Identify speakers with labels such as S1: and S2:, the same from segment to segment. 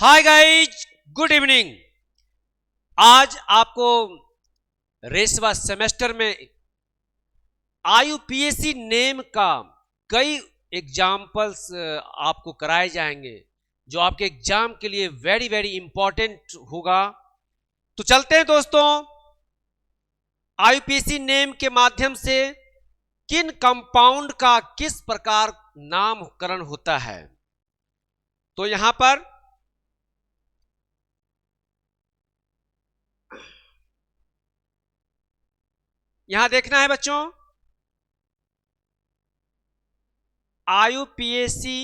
S1: Hi guys, good evening. आज आपको रेसवा semester में आईयूपीएसी नेम का कई एग्जाम्पल्स आपको कराए जाएंगे जो आपके एग्जाम के लिए वेरी वेरी इंपॉर्टेंट होगा। तो चलते हैं दोस्तों, आईयूपीएसी नेम के माध्यम से किन कंपाउंड का किस प्रकार नामकरण होता है। तो यहां पर देखना है बच्चों, आईयूपीएसी।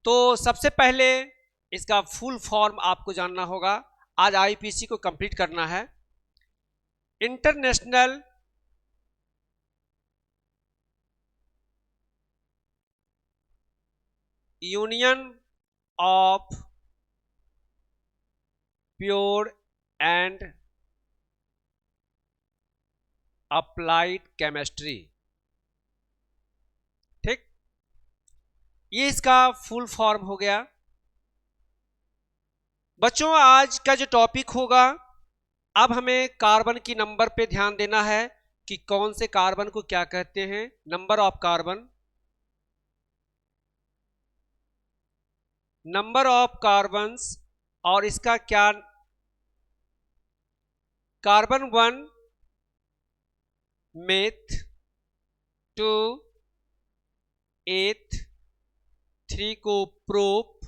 S1: तो सबसे पहले इसका फुल फॉर्म आपको जानना होगा। आज आईयूपीएसी को कंप्लीट करना है। International union of pure and applied chemistry, ठीक, ये इसका फुल फॉर्म हो गया। बच्चों आज का जो टॉपिक होगा, अब हमें कार्बन की नंबर पे ध्यान देना है कि कौन से कार्बन को क्या कहते हैं। Number of carbon, number of carbons, और इसका क्या, कार्बन 1 मेथ, 2 एथ, 3 को प्रोप,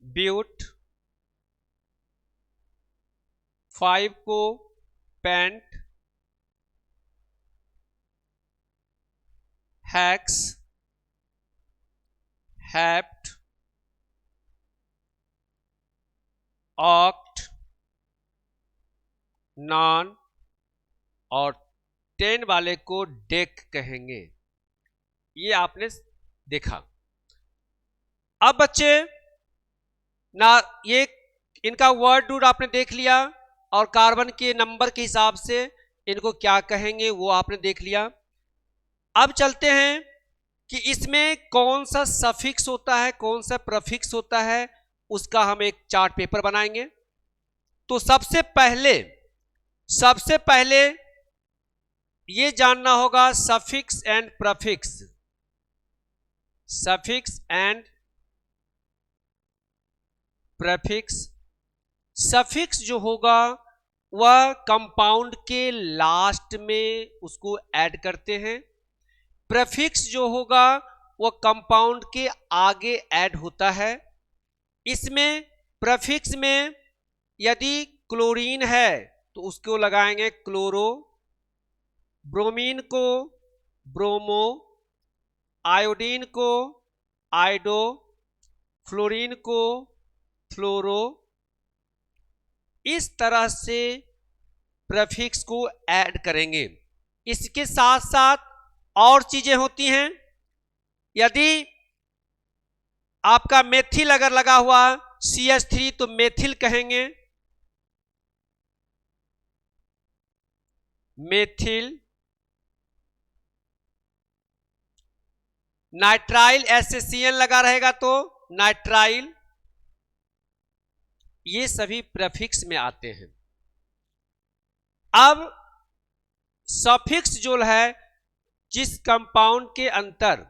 S1: ब्यूट, 5 को pent, hex, hept, oct, non, और 10 वाले को डेक कहेंगे। ये आपने देखा। अब बच्चे ना, ये इनका वर्ड रूट आपने देख लिया और कार्बन के नंबर के हिसाब से इनको क्या कहेंगे वो आपने देख लिया। अब चलते हैं कि इसमें कौन सा सफिक्स होता है, कौन सा प्रीफिक्स होता है, उसका हम एक चार्ट पेपर बनाएंगे। तो सबसे पहले ये जानना होगा suffix and prefix. Suffix and prefix. Suffix जो होगा वह कंपाउंड के लास्ट में उसको ऐड करते हैं। प्रीफिक्स जो होगा वह कंपाउंड के आगे ऐड होता है। इसमें प्रीफिक्स में यदि क्लोरीन है तो उसको लगाएंगे क्लोरो, ब्रोमीन को ब्रोमो, आयोडीन को आयोडो, फ्लोरीन को फ्लोरो। इस तरह से प्रीफिक्स को ऐड करेंगे। इसके साथ साथ और चीजें होती हैं। यदि आपका मेथिल अगर लगा हुआ CH3 तो मेथिल कहेंगे, मेथिल। नाइट्राइल SaCN लगा रहेगा तो नाइट्राइल। ये सभी प्रीफिक्स में आते हैं। अब सफिक्स जो है, जिस कंपाउंड के अंतर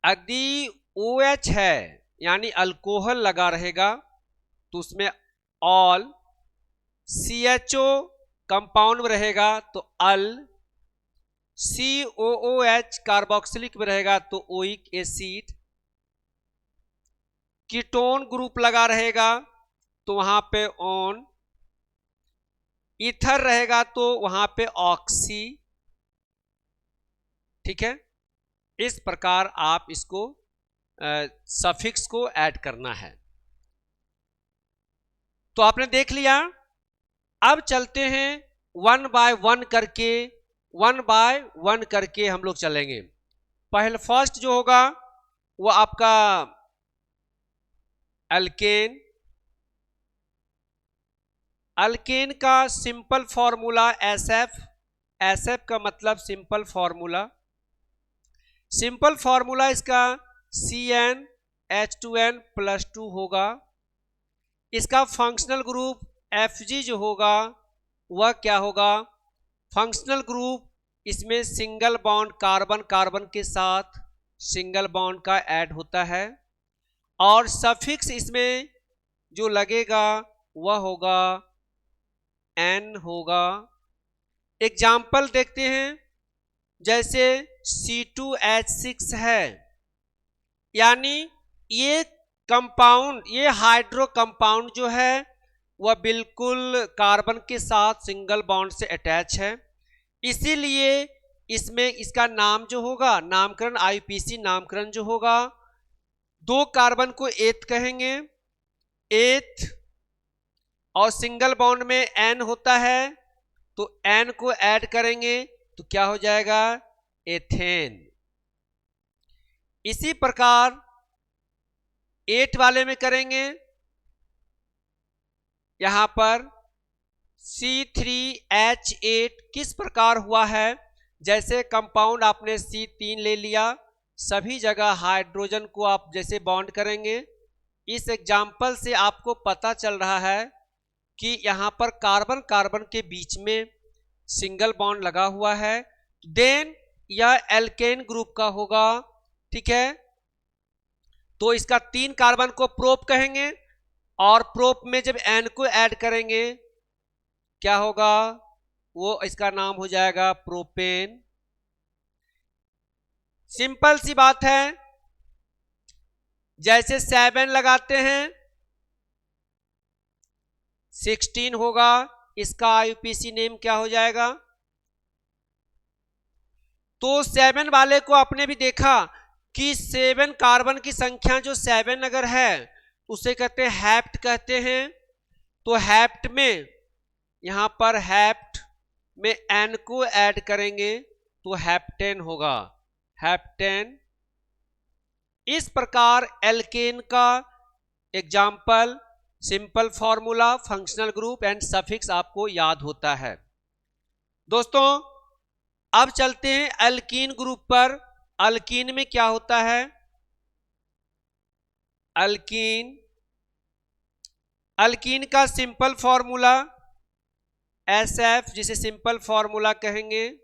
S1: यदि OH है यानी अल्कोहल लगा रहेगा तो उसमें ऑल, CHO कंपाउंड में रहेगा तो अल, COOH कार्बोक्सिलिक में रहेगा तो ओइक एसिड, कीटोन ग्रुप लगा रहेगा तो वहां पे ऑन, ईथर रहेगा तो वहां पे ऑक्सी। ठीक है, इस प्रकार आप इसको सफिक्स को ऐड करना है। तो आपने देख लिया। अब चलते हैं वन बाय वन करके हम लोग चलेंगे। पहले फर्स्ट जो होगा वो आपका अल्केन। अल्केन का सिंपल फॉर्मूला SF। SF का मतलब सिंपल फॉर्मूला। सिंपल फॉर्मूला इसका CN H2N+2 होगा। इसका फंक्शनल ग्रुप Fg जो होगा वह क्या होगा, फंक्शनल ग्रुप इसमें सिंगल बॉन्ड कार्बन कार्बन के साथ सिंगल बॉन्ड का ऐड होता है, और सफिक्स इसमें जो लगेगा वह होगा N होगा। एग्जाम्पल देखते हैं, जैसे C2H6 है, यानी ये कंपाउंड, ये हाइड्रो कंपाउंड जो है वह बिल्कुल कार्बन के साथ सिंगल बॉन्ड से अटैच है, इसीलिए इसमें इसका नाम जो होगा, नामकरण IUPAC नामकरण जो होगा, 2 कार्बन को एथ कहेंगे, एथ, और सिंगल बॉन्ड में N होता है तो N को ऐड करेंगे तो क्या हो जाएगा, एथेन। इसी प्रकार 8 वाले में करेंगे, यहां पर C3H8 किस प्रकार हुआ है, जैसे कंपाउंड आपने C3 ले लिया, सभी जगह हाइड्रोजन को आप जैसे बॉन्ड करेंगे, इस एग्जाम्पल से आपको पता चल रहा है कि यहां पर कार्बन कार्बन के बीच में सिंगल बॉन्ड लगा हुआ है, देन यह एल्केन ग्रुप का होगा। ठीक है, तो इसका 3 कार्बन को प्रोप कहेंगे, और प्रोप में जब N को ऐड करेंगे क्या होगा, वो इसका नाम हो जाएगा प्रोपेन। सिंपल सी बात है, जैसे 7 लगाते हैं 16 होगा, इसका IUPAC नेम क्या हो जाएगा। तो 7 वाले को आपने भी देखा कि 7 कार्बन की संख्या जो 7 अगर है उसे कहते हैं हैप्ट कहते हैं, तो हैप्ट में यहां पर हैप्ट में N को ऐड करेंगे तो हैप्टेन होगा, हैप्टेन। इस प्रकार एल्केन का example, simple formula, functional group and suffix आपको याद होता है। दोस्तों अब चलते हैं अल्कीन ग्रुप पर। अल्कीन में क्या होता है, अल्कीन, अल्कीन का सिंपल फॉर्मूला SF, जिसे सिंपल फॉर्मूला कहेंगे,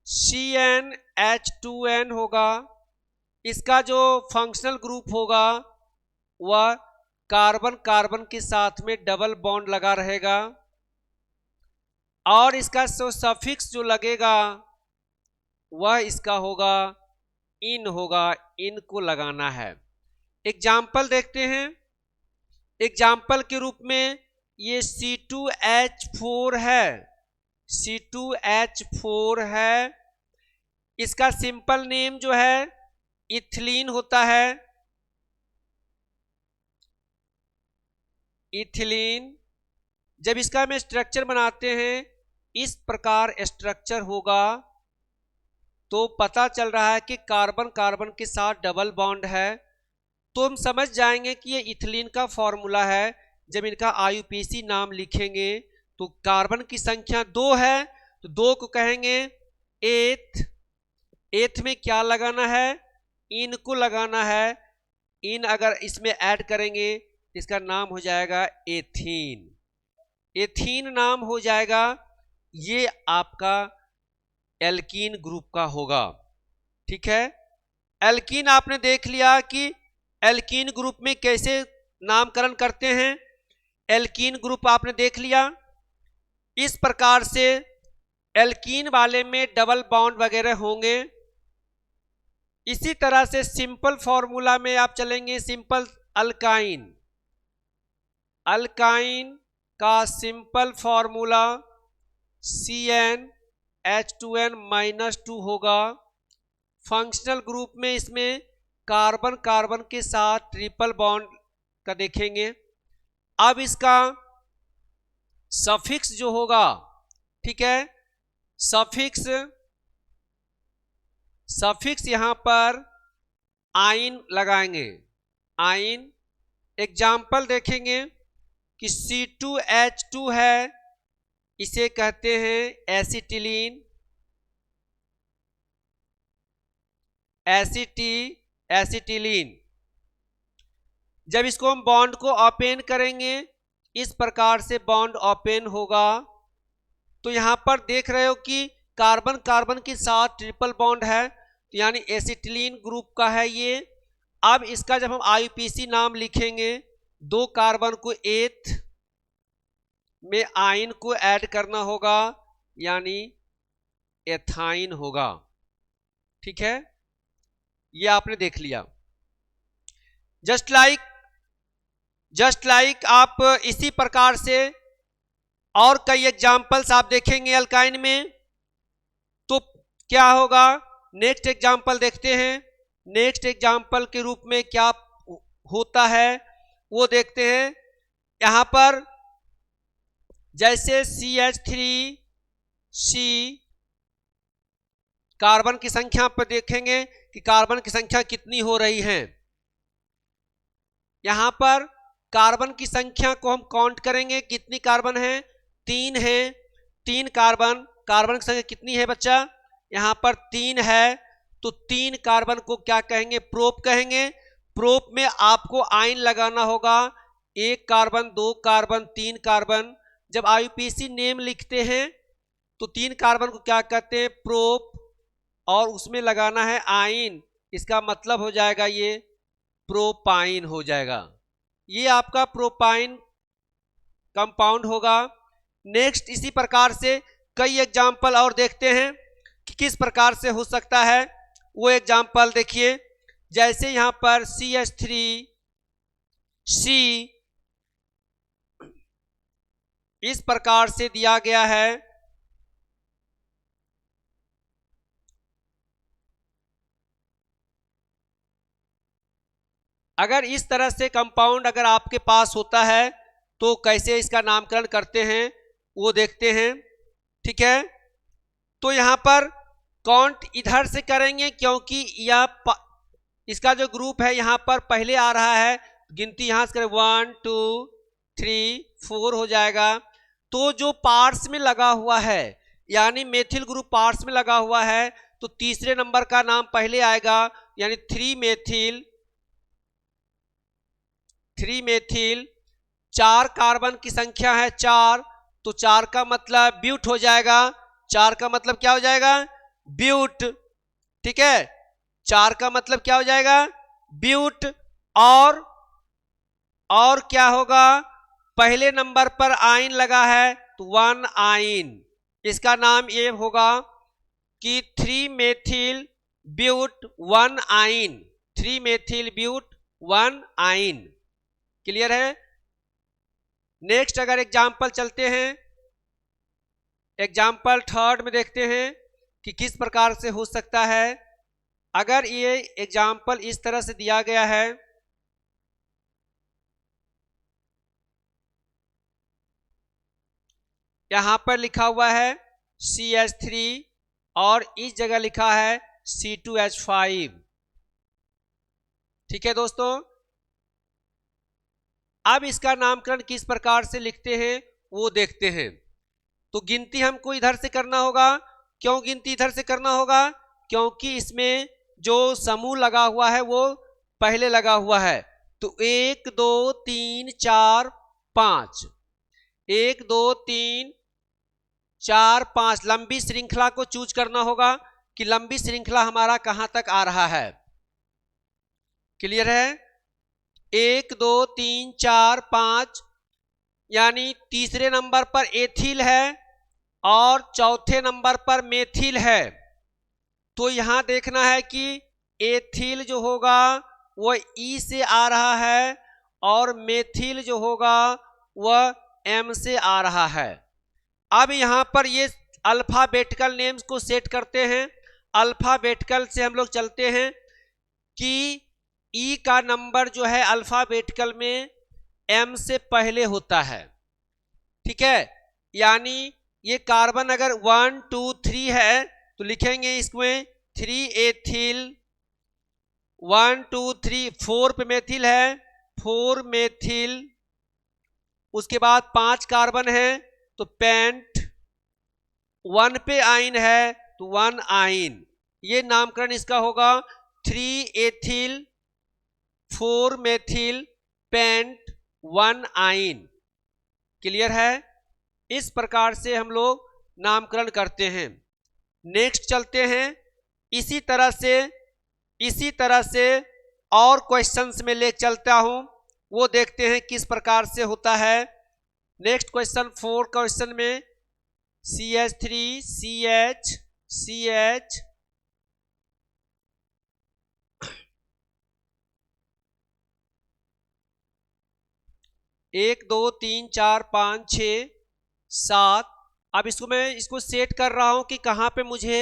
S1: CnH2n होगा। इसका जो फंक्शनल ग्रुप होगा वह कार्बन कार्बन के साथ में डबल बॉन्ड लगा रहेगा, और इसका सफिक्स जो लगेगा वह इसका होगा इन होगा, इन को लगाना है। एग्जाम्पल देखते हैं, एग्जाम्पल के रूप में ये C2H4 है, C2H4 है, इसका सिंपल नेम जो है इथिलीन होता है, इथिलीन। जब इसका हम स्ट्रक्चर बनाते हैं इस प्रकार स्ट्रक्चर होगा, तो पता चल रहा है कि कार्बन कार्बन के साथ डबल बॉन्ड है, तो हम समझ जाएंगे कि ये इथिलीन का फॉर्मूला है। जब इनका IUPAC नाम लिखेंगे तो कार्बन की संख्या 2 है तो 2 को कहेंगे एथ, एथ में क्या लगाना है, इन को लगाना है, इन अगर इसमें ऐड करेंगे इसका नाम हो जाएगा एथीन, एथीन नाम हो जाएगा। ये आपका एल्कीन ग्रुप का होगा। ठीक है, एल्कीन आपने देख लिया कि एल्कीन ग्रुप में कैसे नामकरण करते हैं, एल्कीन ग्रुप आपने देख लिया। इस प्रकार से एल्कीन वाले में डबल बॉन्ड वगैरह होंगे। इसी तरह से सिंपल फॉर्मूला में आप चलेंगे, सिंपल अल्काइन, अल्काइन का सिंपल फॉर्मूला CnH2n-2 होगा। फंक्शनल ग्रुप में इसमें कार्बन कार्बन के साथ ट्रिपल बॉन्ड का देखेंगे। अब इसका सफिक्स जो होगा, ठीक है, सफिक्स, सफिक्स यहां पर आइन लगाएंगे, आइन। एग्जाम्पल देखेंगे कि C2H2 है, इसे कहते हैं एसिटिलीन, एसिटिलीन। जब इसको हम बॉन्ड को ओपन करेंगे इस प्रकार से बॉन्ड ओपन होगा। तो यहां पर देख रहे हो कि कार्बन कार्बन के साथ ट्रिपल बॉन्ड है, तो यानी एसिटिलीन ग्रुप का है ये। अब इसका जब हम आईयूपीसी नाम लिखेंगे, 2 कार्बन को एथ में आयन को ऐड करना होगा, यानी एथाइन होगा। ठीक है, ये आपने देख लिया। जस्ट लाइक आप इसी प्रकार से और कई एग्जाम्पल्स आप देखेंगे अल्काइन में, तो क्या होगा। नेक्स्ट एग्जाम्पल देखते हैं। नेक्स्ट एग्जाम्पल के रूप में क्या होता है वो देखते हैं। यहां पर जैसे CH3C कार्बन की संख्या पर देखेंगे कि कार्बन की संख्या कितनी हो रही है। यहां पर कार्बन की संख्या को हम काउंट करेंगे, कितनी कार्बन है, 3 है। 3 कार्बन, कार्बन की संख्या कितनी है बच्चा, यहां पर 3 है। तो 3 कार्बन को क्या कहेंगे, प्रोप कहेंगे। प्रोप में आपको आयन लगाना होगा, 1 कार्बन, 2 कार्बन, 3 कार्बन। जब आईयूपीसी नेम लिखते हैं तो 3 कार्बन को क्या कहते हैं, प्रोप, और उसमें लगाना है आयन। इसका मतलब हो जाएगा ये प्रोपाइन हो जाएगा। ये आपका प्रोपाइन कंपाउंड होगा। नेक्स्ट इसी प्रकार से कई एग्जाम्पल और देखते हैं कि किस प्रकार से हो सकता है। वो एग्जाम्पल देखिए, जैसे यहां पर CH3C इस प्रकार से दिया गया है। अगर इस तरह से कंपाउंड अगर आपके पास होता है तो कैसे इसका नामकरण करते हैं वो देखते हैं। ठीक है, तो यहां पर काउंट इधर से करेंगे क्योंकि यह इसका जो ग्रुप है यहां पर पहले आ रहा है, गिनती यहां से करें 1 2 3 4 हो जाएगा। तो जो पार्ट्स में लगा हुआ है, यानी मेथिल ग्रुप पार्ट्स में लगा हुआ है, तो तीसरे नंबर का नाम पहले आएगा, यानी 3 मेथिल। 4 कार्बन की संख्या है 4, तो 4 का मतलब ब्यूट हो जाएगा। 4 का मतलब क्या हो जाएगा, ब्यूट। ठीक है, 4 का मतलब क्या हो जाएगा, ब्यूट। और क्या होगा, पहले नंबर पर आयन लगा है तो 1 आयन। इसका नाम ये होगा कि 3 methyl but 1 yne. 3 methyl but 1 yne. Clear है। नेक्स्ट अगर एग्जाम्पल चलते हैं, एग्जाम्पल 3 में देखते हैं कि किस प्रकार से हो सकता है। अगर ये एग्जाम्पल इस तरह से दिया गया है, यहां पर लिखा हुआ है CH3 और इस जगह लिखा है C2H5। ठीक है दोस्तों, अब इसका नामकरण किस प्रकार से लिखते हैं वो देखते हैं। तो गिनती हमको इधर से करना होगा। क्यों गिनती इधर से करना होगा, क्योंकि इसमें जो समूह लगा हुआ है वो पहले लगा हुआ है। तो 1 2 3 4 5, 1 2 3 4 5 लंबी श्रृंखला को चूज करना होगा कि लंबी श्रृंखला हमारा कहां तक आ रहा है। क्लियर है। 1 2 3 4 5, यानी तीसरे नंबर पर एथिल है और चौथे नंबर पर मेथिल है। तो यहां देखना है कि एथिल जो होगा वह ई से आ रहा है और मेथिल जो होगा वह एम से आ रहा है। अब यहां पर ये अल्फाबेटिकल नेम्स को सेट करते हैं। अल्फाबेटिकल से हम लोग चलते हैं कि ई का नंबर जो है अल्फाबेटिकल में एम से पहले होता है। ठीक है, यानी ये कार्बन अगर 1 2 3 है तो लिखेंगे इसमें 3 एथिल, 1 2 3 4 पे मेथिल है 4 मेथिल। उसके बाद 5 कार्बन है तो पेंट, 1 पे आयन है तो 1 आयन। ये नामकरण इसका होगा 3 एथिल 4 मेथिल पेंट 1 आइन। क्लियर है? इस प्रकार से हम लोग नामकरण करते हैं। नेक्स्ट चलते हैं। इसी तरह से और क्वेश्चंस में ले चलता हूं, वो देखते हैं किस प्रकार से होता है। नेक्स्ट क्वेश्चन 4 क्वेश्चन में CH3 CH CH 1 2 3 4 5 6 7। अब इसको सेट कर रहा हूं कि कहां पे मुझे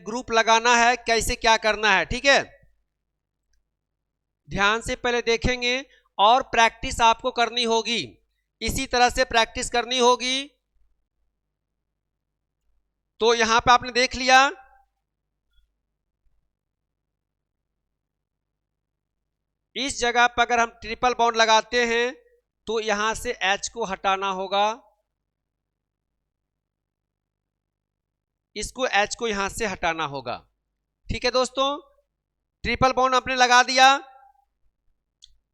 S1: ग्रुप लगाना है, कैसे क्या करना है। ठीक है, ध्यान से पहले देखेंगे और प्रैक्टिस आपको करनी होगी। इसी तरह से प्रैक्टिस करनी होगी। तो यहां पे आपने देख लिया, इस जगह पर अगर हम ट्रिपल बॉन्ड लगाते हैं तो यहां से H को हटाना होगा, इसको H को यहां से हटाना होगा। ठीक है दोस्तों, ट्रिपल बॉन्ड आपने लगा दिया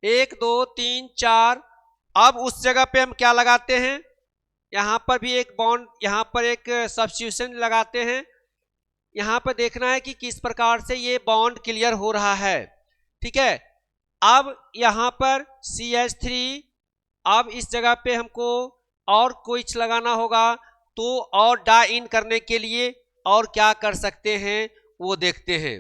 S1: 1 2 3 4। अब उस जगह पे हम क्या लगाते हैं, यहां पर भी एक बॉन्ड, यहां पर एक सब्स्टिट्यूशन लगाते हैं। यहां पर देखना है कि किस प्रकार से ये बॉन्ड क्लियर हो रहा है। ठीक है, अब यहां पर CH3, अब इस जगह पे हमको और कुछ लगाना होगा, तो और डाई इन करने के लिए और क्या कर सकते हैं वो देखते हैं।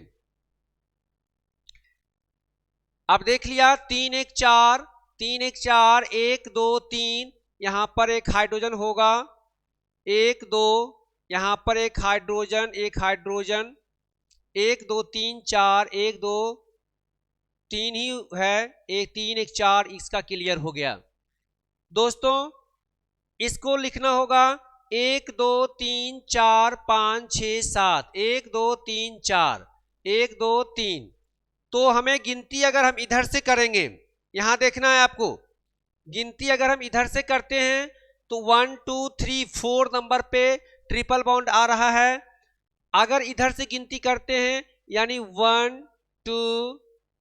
S1: अब देख लिया 3 1 4 3 1 4 1 2 3, यहां पर एक हाइड्रोजन होगा, 1 2, यहां पर एक हाइड्रोजन 1 2 3 4 1 2 3 ही है, 1 3 1 4, इसका क्लियर हो गया। दोस्तों इसको लिखना होगा 1 2 3 4 5 6 7, 1 2 3 4 1 2 3। तो हमें गिनती अगर हम इधर से करेंगे, यहां देखना है आपको, गिनती अगर हम इधर से करते हैं तो 1 2 3 4 नंबर पे ट्रिपल बॉन्ड आ रहा है। अगर इधर से गिनती करते हैं यानी 1 2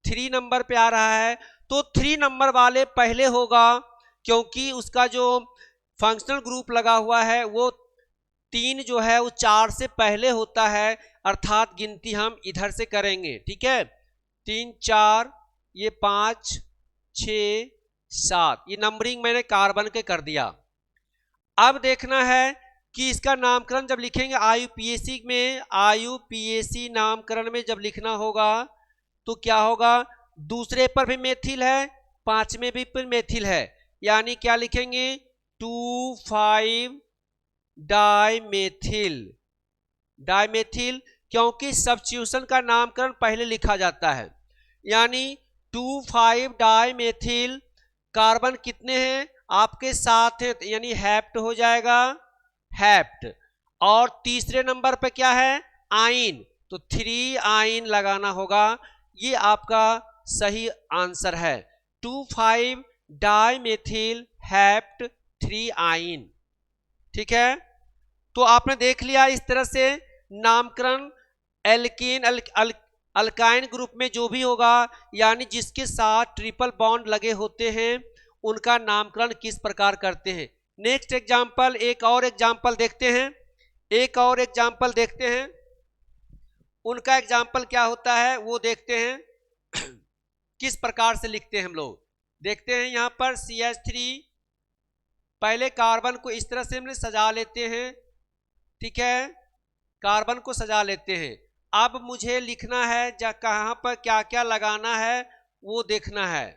S1: 3 नंबर पे आ रहा है, तो 3 नंबर वाले पहले होगा, क्योंकि उसका जो फंक्शनल ग्रुप लगा हुआ है वो 3 जो है वो 4 से पहले होता है, अर्थात गिनती हम इधर से करेंगे। ठीक है, 3 4, ये 5 6 7, ये नंबरिंग मैंने कार्बन के कर दिया। अब देखना है कि इसका नामकरण जब लिखेंगे IUPAC में, IUPAC नामकरण में जब लिखना होगा तो क्या होगा, दूसरे पर भी मेथिल है, 5वें भी पर मेथिल है, यानी क्या लिखेंगे 2,5 डाइमेथिल। डाइमेथिल, क्योंकि सब्स्टिट्यूशन का नामकरण पहले लिखा जाता है, यानी 2,5 डाइमेथिल। कार्बन कितने हैं आपके 7 हैं, यानी हैप्ट हो जाएगा, हैप्ट। और तीसरे नंबर पे क्या है, आइन, तो 3 आइन लगाना होगा। ये आपका सही आंसर है, 2,5 डाइमेथिल हैप्ट 3 आइन। ठीक है, तो आपने देख लिया इस तरह से नामकरण एल्कीन अल्काइन ग्रुप में जो भी होगा, यानी जिसके साथ ट्रिपल बॉन्ड लगे होते हैं, उनका नामकरण किस प्रकार करते हैं। नेक्स्ट एग्जांपल, एक और एग्जांपल देखते हैं, उनका एग्जांपल क्या होता है वो देखते हैं किस प्रकार से लिखते हैं हम लोग। देखते हैं यहां पर CH3, पहले कार्बन को इस तरह से हमने सजा लेते हैं। ठीक है, कार्बन को सजा लेते हैं। अब मुझे लिखना है कहां पर क्या क्या लगाना है वो देखना है।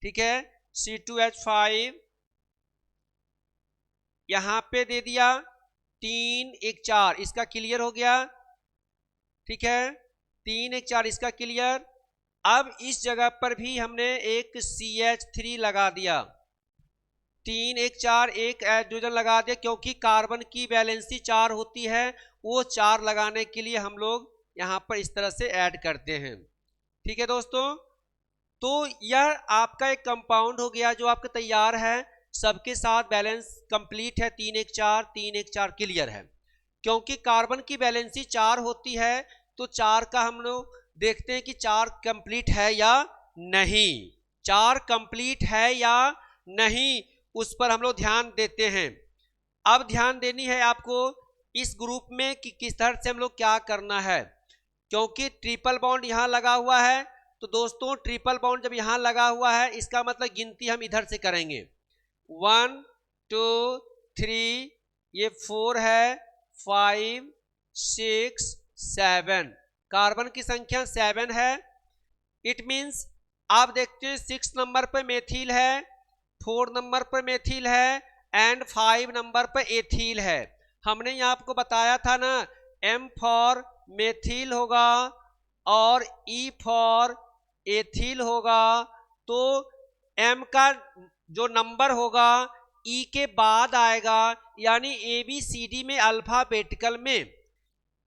S1: ठीक है, C2H5 यहां पे दे दिया 3 1 4, इसका क्लियर हो गया। ठीक है, 3 1 4 इसका क्लियर। अब इस जगह पर भी हमने एक CH3 लगा दिया, 3 1 4 एक हाइड्रोजन लगा दिया, क्योंकि कार्बन की वैलेंसी 4 होती है, वो 4 लगाने के लिए हम लोग यहां पर इस तरह से ऐड करते हैं। ठीक है दोस्तों, तो यह आपका एक कंपाउंड हो गया जो आपका तैयार है, सबके साथ बैलेंस कंप्लीट है, 3 1 4 3 1 4 क्लियर है। क्योंकि कार्बन की वैलेंसी 4 होती है, तो 4 का हम लोग देखते हैं कि 4 कंप्लीट है या नहीं। 4 कंप्लीट है या नहीं, उस पर हम लोग ध्यान देते हैं। अब ध्यान देनी है आपको इस ग्रुप में कि किस तरह से हम लोग क्या करना है, क्योंकि ट्रिपल बॉन्ड यहां लगा हुआ है। तो दोस्तों ट्रिपल बॉन्ड जब यहां लगा हुआ है, इसका मतलब गिनती हम इधर से करेंगे, 1 2 3, ये 4 है, 5 6 7, कार्बन की संख्या 7 है। इट मीन्स आप देखते हैं 6 नंबर पर मेथिल है, 4 नंबर पर मेथिल है एंड 5 नंबर पर एथिल है। हमने यहाँ आपको बताया था ना, M फॉर मेथिल होगा और E फॉर एथिल होगा। तो M का जो नंबर होगा E के बाद आएगा, यानी ABCD में अल्फाबेटिकल में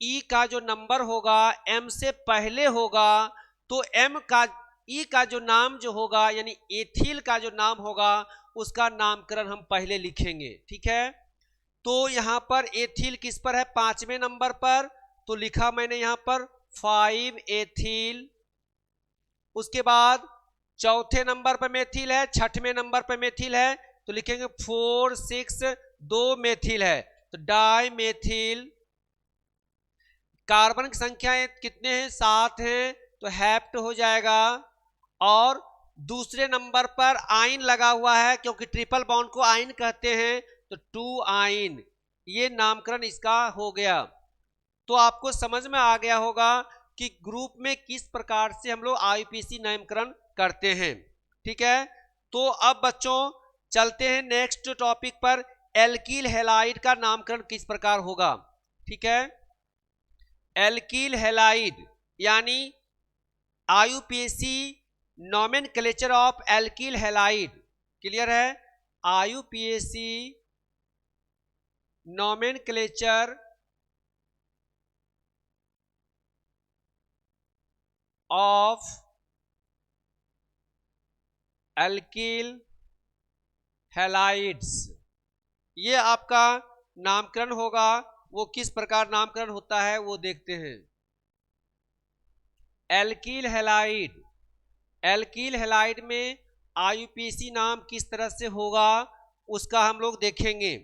S1: E का जो नंबर होगा M से पहले होगा। तो M का E का जो नाम जो होगा यानी एथिल का जो नाम होगा उसका नामकरण हम पहले लिखेंगे, ठीक है। तो यहां पर एथिल किस पर है, 5वें नंबर पर, तो लिखा मैंने यहां पर 5 एथिल। उसके बाद चौथे नंबर पर मेथिल है, 6वें नंबर पर मेथिल है, तो लिखेंगे 4 6, 2 मेथिल है तो डाई मेथिल। कार्बन की संख्या कितने हैं, 7 हैं, तो हैप्ट हो जाएगा। और दूसरे नंबर पर आइन लगा हुआ है, क्योंकि ट्रिपल बॉन्ड को आइन कहते हैं, तो 2 आइन, ये नामकरण इसका हो गया। तो आपको समझ में आ गया होगा कि ग्रुप में किस प्रकार से हम लोग आईपीसी नामकरण करते हैं, ठीक है। तो अब बच्चों चलते हैं नेक्स्ट टॉपिक पर, एल्किल हैलाइड का नामकरण किस प्रकार होगा, ठीक है। एल्किल हैलाइड यानी IUPAC nomenclature of alkyl halide, clear है। IUPAC nomenclature of alkyl halides, ये आपका नामकरण होगा। वो किस प्रकार नामकरण होता है वो देखते हैं। एल्किल हैलाइड, एल्किल हैलाइड में आईयूपीएसी नाम किस तरह से होगा उसका हम लोग देखेंगे,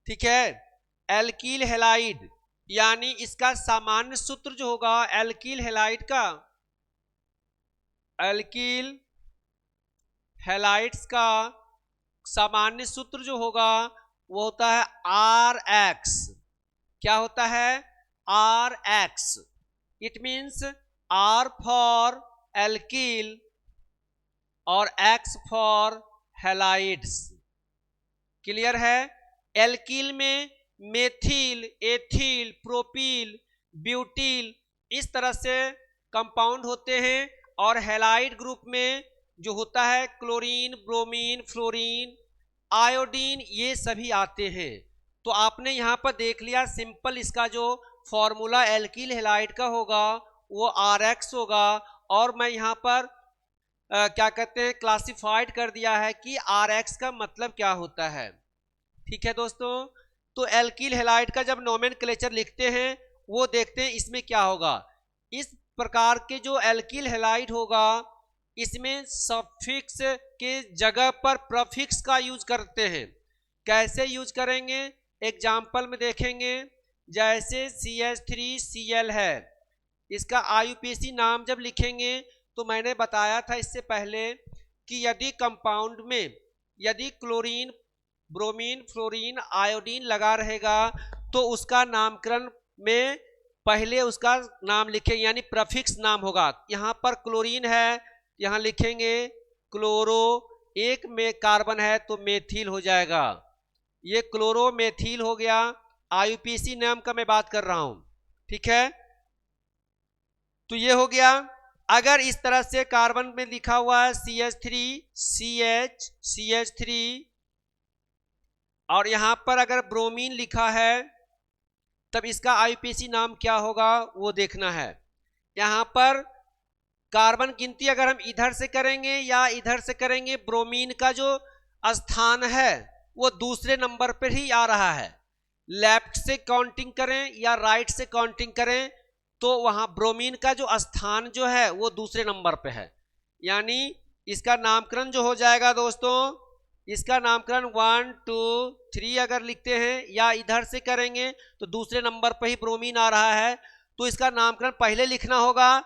S1: ठीक है। एल्किल हैलाइड यानी इसका सामान्य सूत्र जो होगा एल्किल हैलाइड का, एल्किल हैलाइड्स का सामान्य सूत्र जो होगा वो होता है RX। क्या होता है, RX। It means R for alkyl और X फॉर हैलाइड्स, क्लियर है। एल्किल में मेथिल, एथिल, प्रोपिल, ब्यूटिल इस तरह से कंपाउंड होते हैं, और हैलाइड ग्रुप में जो होता है क्लोरीन, ब्रोमीन, फ्लोरीन, आयोडीन, ये सभी आते हैं। तो आपने यहाँ पर देख लिया सिंपल, इसका जो फॉर्मूला एल्किल हैलाइड का होगा वो RX होगा, और मैं यहाँ पर क्या कहते हैं क्लासिफाइड कर दिया है कि RX का मतलब क्या होता है, ठीक है दोस्तों। तो एल्किल हैलाइड का जब नोमेनक्लेचर लिखते हैं वो देखते हैं इसमें क्या होगा। इस प्रकार के जो एल्किल हैलाइड होगा इसमें सफिक्स के जगह पर प्रफिक्स का यूज करते हैं। कैसे यूज करेंगे एग्जाम्पल में देखेंगे, जैसे CH3Cl है, इसका आईयूपीएसी नाम जब लिखेंगे तो मैंने बताया था इससे पहले कि यदि कंपाउंड में यदि क्लोरीन, ब्रोमीन, फ्लोरीन, आयोडीन लगा रहेगा तो उसका नामकरण में पहले उसका नाम लिखेंगे, यानी प्रफिक्स नाम होगा। यहाँ पर क्लोरीन है, यहाँ लिखेंगे क्लोरो, एक में कार्बन है तो मेथिल हो जाएगा, ये क्लोरो मेथिल हो गया। आईयूपीएसी नाम का मैं बात कर रहा हूं, ठीक है। तो ये हो गया। अगर इस तरह से कार्बन में लिखा हुआ है CH3 और यहां पर अगर ब्रोमीन लिखा है तब इसका आईयूपीएसी नाम क्या होगा वो देखना है। यहां पर कार्बन गिनती अगर हम इधर से करेंगे या इधर से करेंगे, ब्रोमीन का जो स्थान है वो दूसरे नंबर पर ही आ रहा है। लेफ्ट से काउंटिंग करें या राइट से काउंटिंग करें तो वहां ब्रोमीन का जो स्थान जो है वो दूसरे नंबर पे है, यानी इसका नामकरण जो हो जाएगा दोस्तों, इसका नामकरण 1 2 3 अगर लिखते हैं या इधर से करेंगे तो दूसरे नंबर पर ही ब्रोमीन आ रहा है, तो इसका नामकरण पहले लिखना होगा।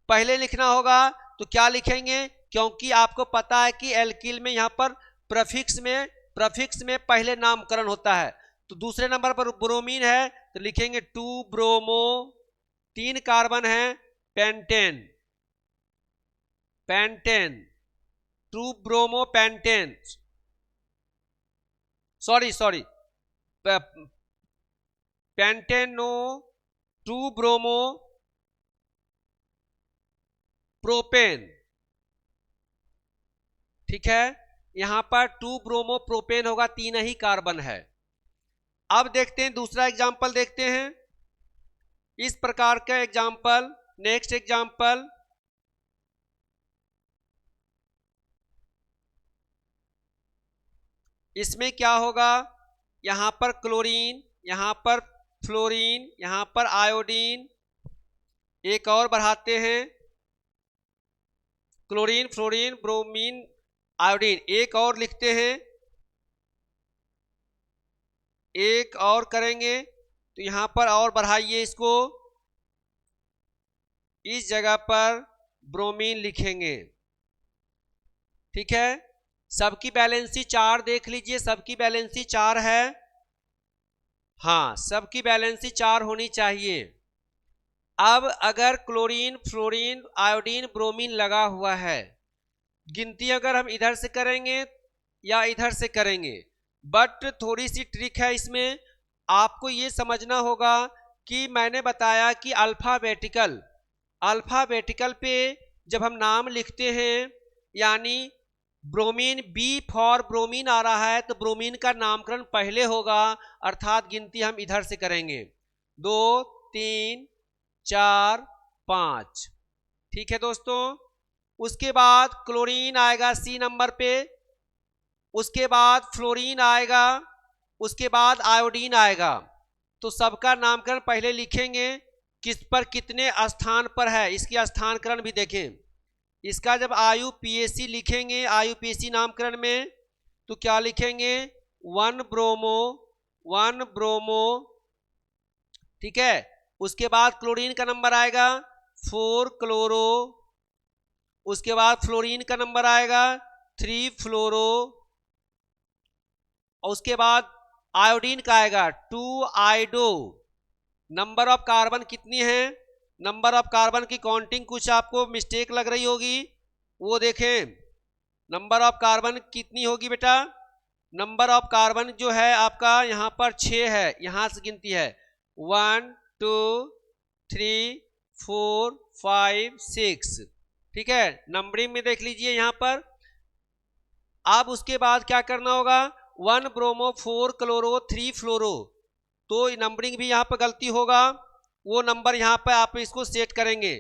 S1: पहले लिखना होगा तो क्या लिखेंगे, क्योंकि आपको पता है कि एल्किल में यहाँ पर प्रफिक्स में पहले नामकरण होता है। तो दूसरे नंबर पर ब्रोमीन है तो लिखेंगे 2 ब्रोमो, 3 कार्बन है पेंटेन, 2 ब्रोमो पेंटेन, सॉरी पेंटेनो, 2 ब्रोमो प्रोपेन। ठीक है, यहां पर 2 ब्रोमो प्रोपेन होगा, 3 ही कार्बन है। अब देखते हैं दूसरा एग्जाम्पल देखते हैं, इस प्रकार का एग्जाम्पल। नेक्स्ट एग्जाम्पल, इसमें क्या होगा, यहां पर क्लोरीन, यहां पर फ्लोरीन, यहां पर आयोडीन, एक और बढ़ाते हैं, क्लोरीन फ्लोरीन ब्रोमीन आयोडीन, एक और लिखते हैं, एक और करेंगे तो यहां पर और बढ़ाइए इसको, इस जगह पर ब्रोमीन लिखेंगे। ठीक है, सबकी बैलेंसी 4 देख लीजिए, सबकी बैलेंसी 4 है, हाँ सबकी बैलेंसी 4 होनी चाहिए। अब अगर क्लोरीन फ्लोरीन आयोडीन ब्रोमीन लगा हुआ है, गिनती अगर हम इधर से करेंगे या इधर से करेंगे, बट थोड़ी सी ट्रिक है इसमें, आपको ये समझना होगा कि मैंने बताया कि अल्फाबेटिकल पे जब हम नाम लिखते हैं, यानी ब्रोमीन, बी फॉर ब्रोमीन आ रहा है तो ब्रोमीन का नामकरण पहले होगा, अर्थात गिनती हम इधर से करेंगे 2 3 4 5। ठीक है दोस्तों, उसके बाद क्लोरीन आएगा सी नंबर पे, उसके बाद फ्लोरीन आएगा, उसके बाद आयोडीन आएगा। तो सबका नामकरण पहले लिखेंगे, किस पर कितने स्थान पर है, इसकी स्थानकरण भी देखें। इसका जब IUPAC लिखेंगे, IUPAC नामकरण में, तो क्या लिखेंगे 1 ब्रोमो, ठीक है। उसके बाद क्लोरीन का नंबर आएगा 4 क्लोरो, उसके बाद फ्लोरीन का नंबर आएगा 3 फ्लोरो, और उसके बाद आयोडीन का आएगा 2 आयोडो। नंबर ऑफ कार्बन कितनी है, नंबर ऑफ कार्बन की काउंटिंग कुछ आपको मिस्टेक लग रही होगी, वो देखें नंबर ऑफ कार्बन कितनी होगी बेटा। नंबर ऑफ कार्बन जो है आपका यहाँ पर 6 है, यहां से गिनती है 1 2 3 4 5 6। ठीक है, नंबरिंग में देख लीजिए यहां पर। अब उसके बाद क्या करना होगा, 1 ब्रोमो 4 क्लोरो 3 फ्लोरो, तो नंबरिंग भी यहाँ पर गलती होगा, वो नंबर यहाँ पर आप इसको सेट करेंगे।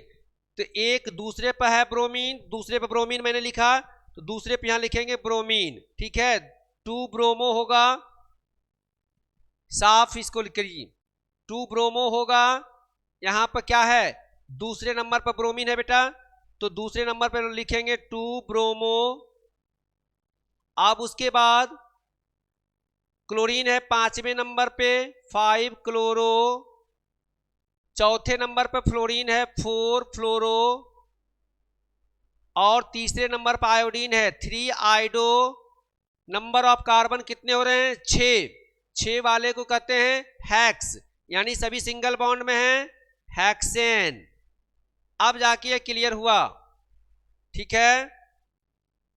S1: तो एक दूसरे पर है ब्रोमीन, दूसरे पर ब्रोमीन मैंने लिखा, तो दूसरे पे यहाँ लिखेंगे ब्रोमीन। ठीक है, 2 ब्रोमो होगा, साफ इसको करिए, 2 ब्रोमो होगा। यहाँ पर क्या है, दूसरे नंबर पर ब्रोमीन है बेटा, तो दूसरे नंबर पर लिखेंगे 2 ब्रोमो। अब उसके बाद क्लोरीन है 5वें नंबर पे 5 क्लोरो, चौथे नंबर पर फ्लोरीन है 4 फ्लोरो, और तीसरे नंबर पर आयोडीन है 3 आयोडो। नंबर ऑफ कार्बन कितने हो रहे हैं 6 वाले को कहते हैं हेक्स, यानी सभी सिंगल बॉन्ड में है, हेक्सेन। अब जाके ये क्लियर हुआ। ठीक है,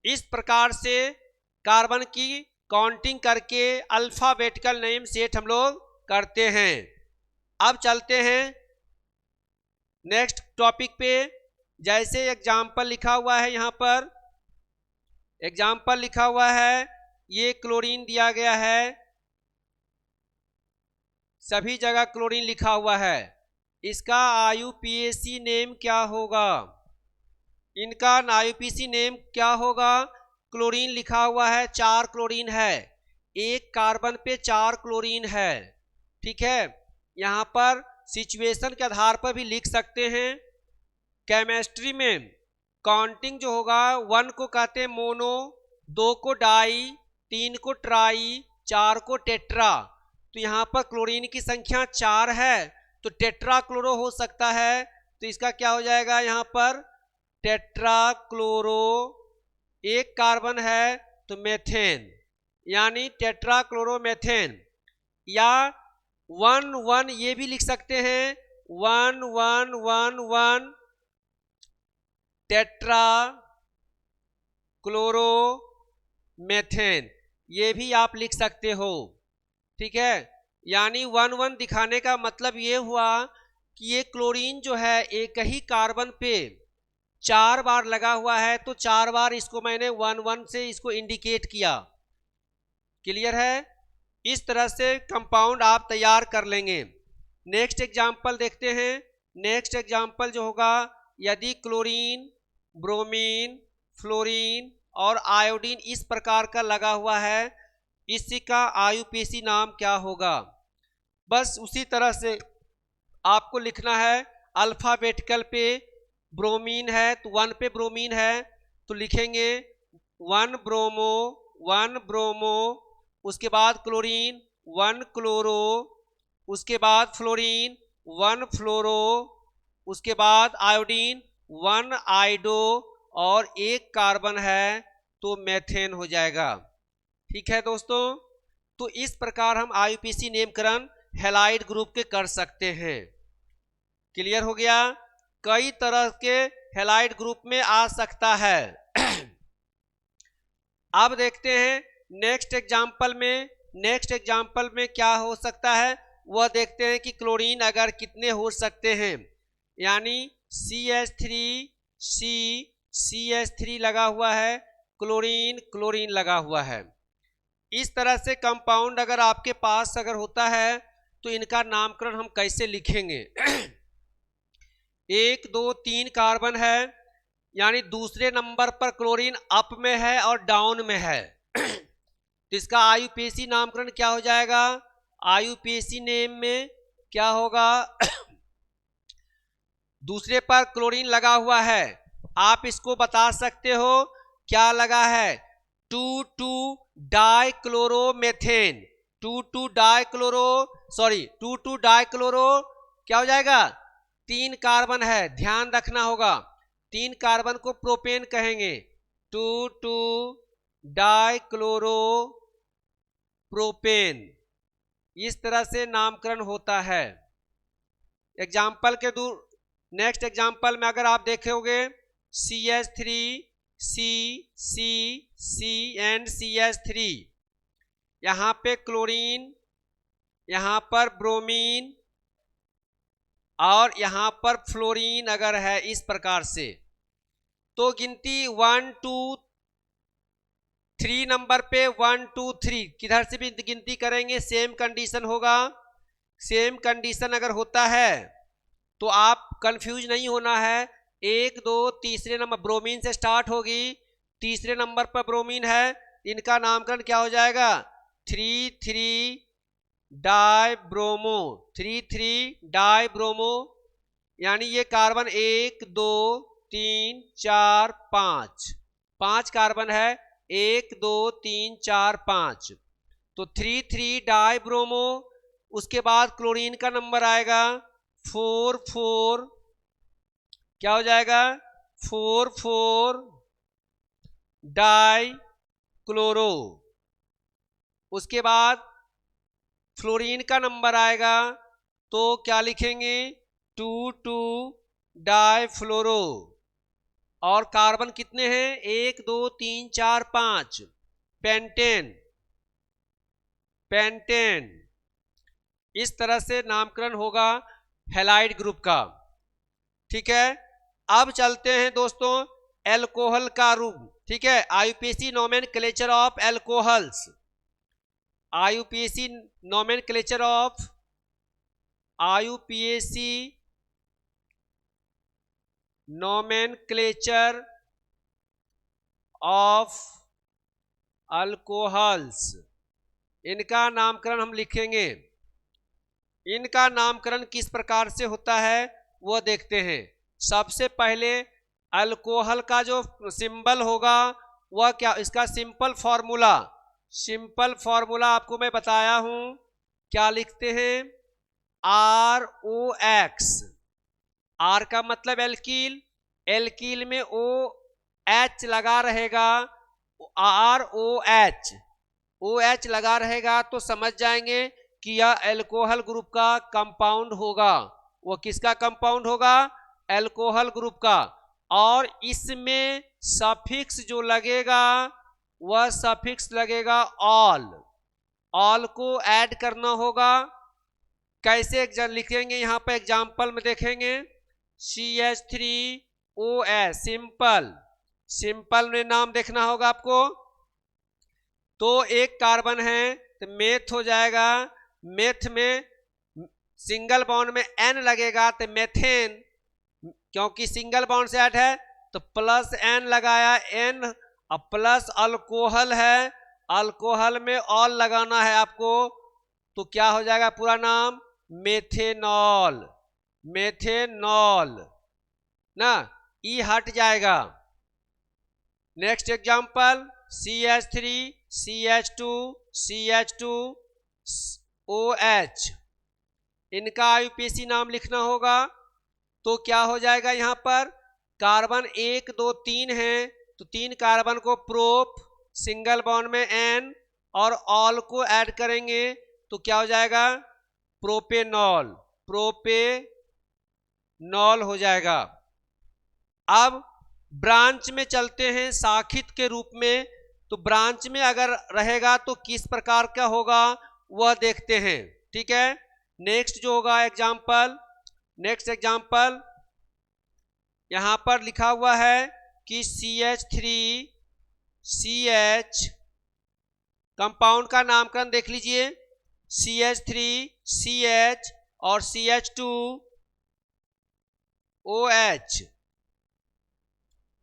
S1: इस प्रकार से कार्बन की काउंटिंग करके अल्फाबेटिकल नेम सेट हम लोग करते हैं। अब चलते हैं नेक्स्ट टॉपिक पे। जैसे एग्जाम्पल लिखा हुआ है, यहां पर एग्जाम्पल लिखा हुआ है, ये क्लोरीन दिया गया है, सभी जगह क्लोरीन लिखा हुआ है, इसका IUPAC नेम क्या होगा, इनका IUPAC नेम क्या होगा। क्लोरीन लिखा हुआ है, 4 क्लोरीन है, एक कार्बन पे 4 क्लोरीन है। ठीक है, यहां पर सिचुएशन के आधार पर भी लिख सकते हैं। केमिस्ट्री में काउंटिंग जो होगा 1 को कहते हैं मोनो, 2 को डाई, 3 को ट्राई, 4 को टेट्रा। तो यहाँ पर क्लोरीन की संख्या 4 है तो टेट्रा क्लोरो हो सकता है। तो इसका क्या हो जाएगा, यहाँ पर टेट्रा क्लोरो, एक कार्बन है तो मेथेन, यानी टेट्रा क्लोरोमेथेन। या 1 ये भी लिख सकते हैं, 1 टेट्रा क्लोरोमेथेन, ये भी आप लिख सकते हो। ठीक है, यानी 1 दिखाने का मतलब ये हुआ कि ये क्लोरीन जो है एक ही कार्बन पे 4 बार लगा हुआ है, तो 4 बार इसको मैंने 1 से इसको इंडिकेट किया। क्लियर है? इस तरह से कंपाउंड आप तैयार कर लेंगे। नेक्स्ट एग्जाम्पल देखते हैं। नेक्स्ट एग्जाम्पल जो होगा, यदि क्लोरीन, ब्रोमीन, फ्लोरीन और आयोडीन इस प्रकार का लगा हुआ है, इसका आईयूपीएसी नाम क्या होगा? बस उसी तरह से आपको लिखना है। अल्फाबेटिकल पे ब्रोमीन है तो 1 पे ब्रोमीन है तो लिखेंगे 1 ब्रोमो, उसके बाद क्लोरीन 1 क्लोरो, उसके बाद फ्लोरीन 1 फ्लोरो, उसके बाद आयोडीन 1 आइडो और एक कार्बन है तो मेथेन हो जाएगा। ठीक है दोस्तों, तो इस प्रकार हम आईयूपीएसी नामकरण हैलाइड ग्रुप के कर सकते हैं। क्लियर हो गया? कई तरह के हैलाइड ग्रुप में आ सकता है। अब देखते हैं नेक्स्ट एग्जाम्पल में क्या हो सकता है, वह देखते हैं कि क्लोरीन अगर कितने हो सकते हैं। यानी CH3 लगा हुआ है, क्लोरीन लगा हुआ है। इस तरह से कंपाउंड अगर आपके पास अगर होता है तो इनका नामकरण हम कैसे लिखेंगे? 1 2 3 कार्बन है, यानी दूसरे नंबर पर क्लोरीन अप में है और डाउन में है। तो इसका आईयूपीएसी नामकरण क्या हो जाएगा? आईयूपीएसी नेम में क्या होगा? दूसरे पर क्लोरीन लगा हुआ है, आप इसको बता सकते हो क्या लगा है? 2,2 डाइक्लोरोमेथेन, 2,2 डाइक्लोरो क्या हो जाएगा? 3 कार्बन है, ध्यान रखना होगा। 3 कार्बन को प्रोपेन कहेंगे, 2,2 डाइक्लोरो प्रोपेन। इस तरह से नामकरण होता है। एग्जाम्पल के दूर नेक्स्ट एग्जाम्पल में अगर आप देखोगे CH3 C एंड CH3, यहाँ पे क्लोरीन, यहाँ पर ब्रोमीन और यहाँ पर फ्लोरीन अगर है इस प्रकार से, तो गिनती 1 2 3 नंबर पे 1 2 3 किधर से भी गिनती करेंगे सेम कंडीशन होगा। सेम कंडीशन अगर होता है तो आप कंफ्यूज नहीं होना है। 1 2 तीसरे नंबर ब्रोमीन से स्टार्ट होगी, तीसरे नंबर पर ब्रोमीन है, इनका नामकरण क्या हो जाएगा? 3,3 डाइब्रोमो, 3,3 डाइब्रोमो। यानी ये कार्बन 1 2 3 4 5 कार्बन है, 1 2 3 4 5, तो 3,3 डाइब्रोमो। उसके बाद क्लोरीन का नंबर आएगा 4,4, क्या हो जाएगा? 4,4 डाई क्लोरो। उसके बाद फ्लोरीन का नंबर आएगा तो क्या लिखेंगे? 2,2 डाई फ्लोरो। और कार्बन कितने हैं? 1 2 3 4 5, पेंटेन। इस तरह से नामकरण होगा हैलाइड ग्रुप का। ठीक है, अब चलते हैं दोस्तों एल्कोहल का रूप। ठीक है, IUPAC nomenclature of alcohols, IUPAC nomenclature of alcohols, इनका नामकरण हम लिखेंगे। इनका नामकरण किस प्रकार से होता है वो देखते हैं। सबसे पहले अल्कोहल का जो सिंबल होगा वह क्या, इसका सिंपल फॉर्मूला आपको मैं बताया हूं, क्या लिखते हैं, ROX। आर का मतलब एल्कील, एल्कील में OH लगा रहेगा, OH लगा रहेगा तो समझ जाएंगे कि यह एल्कोहल ग्रुप का कंपाउंड होगा। वो किसका कंपाउंड होगा, एल्कोहल ग्रुप का। और इसमें सफिक्स जो लगेगा वह सफिक्स लगेगा ऑल को ऐड करना होगा। कैसे लिखेंगे, यहां पर एग्जांपल में देखेंगे, CH3OS सिंपल में नाम देखना होगा आपको। तो एक कार्बन है तो मेथ हो जाएगा, मेथ में सिंगल बॉन्ड में N लगेगा तो मेथेन, क्योंकि सिंगल बॉन्ड से ऐड है तो प्लस N लगाया, N और प्लस अल्कोहल है, अल्कोहल में ऑल लगाना है आपको, तो क्या हो जाएगा पूरा नाम, मेथेनॉल ना, ई हट जाएगा। नेक्स्ट एग्जांपल, CH3CH2CH2OH, इनका IUPAC नाम लिखना होगा। तो क्या हो जाएगा, यहां पर कार्बन 1 2 3 है तो 3 कार्बन को प्रोप, सिंगल बॉन्ड में N और ऑल को ऐड करेंगे तो क्या हो जाएगा, प्रोपेनॉल हो जाएगा। अब ब्रांच में चलते हैं शाखित के रूप में, तो ब्रांच में अगर रहेगा तो किस प्रकार का होगा वह देखते हैं, ठीक है। नेक्स्ट जो होगा नेक्स्ट एग्जांपल यहां पर लिखा हुआ है कि CH3CH, कंपाउंड का नामकरण देख लीजिए, CH3CH और CH2OH।